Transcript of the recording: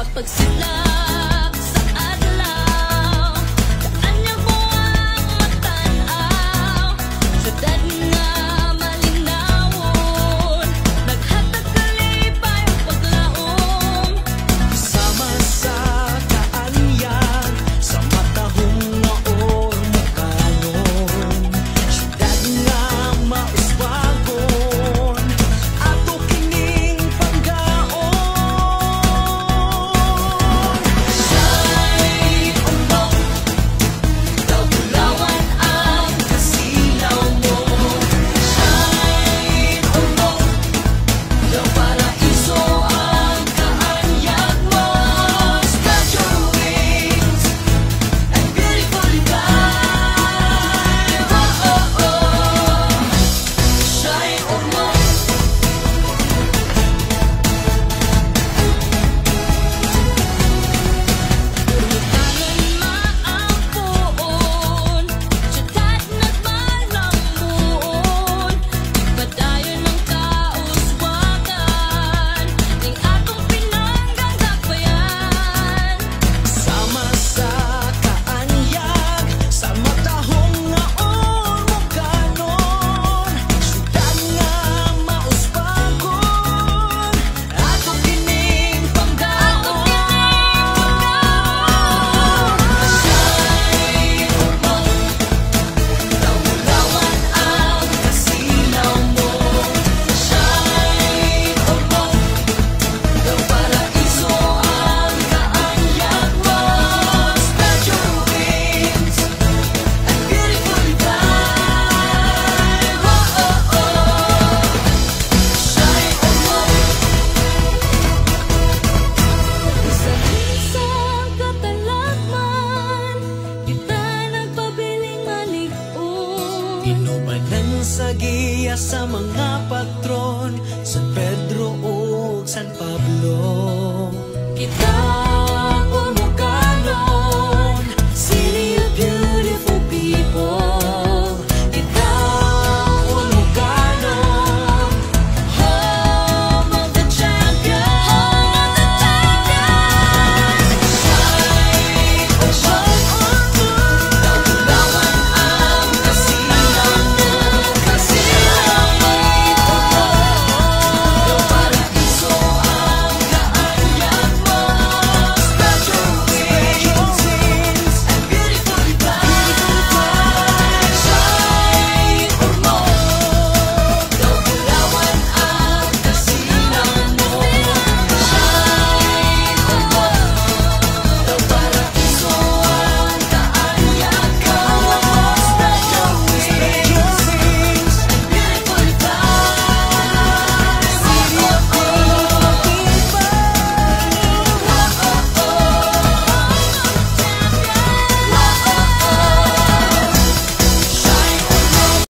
sa pagsilak sa adlaw. Daan niya mo ang matanaw, syudad nga malinawon, naghatag kalipay ang paglaom. Sama sa kaanyag, sa matahong nga ormokanon, syudad nga mauswagon, ato kining panggaon. Siya'y umong, daw bulawan ang kasilaw mo. Siya'y umong, daw paraiso ang kaanyag mo. Spread your wings and beautifully fly. Oh, oh, oh. Siya'y umong. Tangan maampuon, syudad nagmalambuon, ipadayon ang kauswagan, ning atong pinanggang dakbayan. Sama sa kaanyag, sa matahong nga ormokanon, syudad nga mauswagon, ato kining panggaon. Siya'y umong, daw bulawan ang kasilaw mo. Siya'y umong, daw paraiso ang kaanyag mo. Spread your wings and beautifully fly. Oh, oh, oh. Siya'y umong. Sa isang katalakman, kita nagpabiling malig-on. Inubanan sa giya sa mga patron, San Pedro ug San Pablo. Kita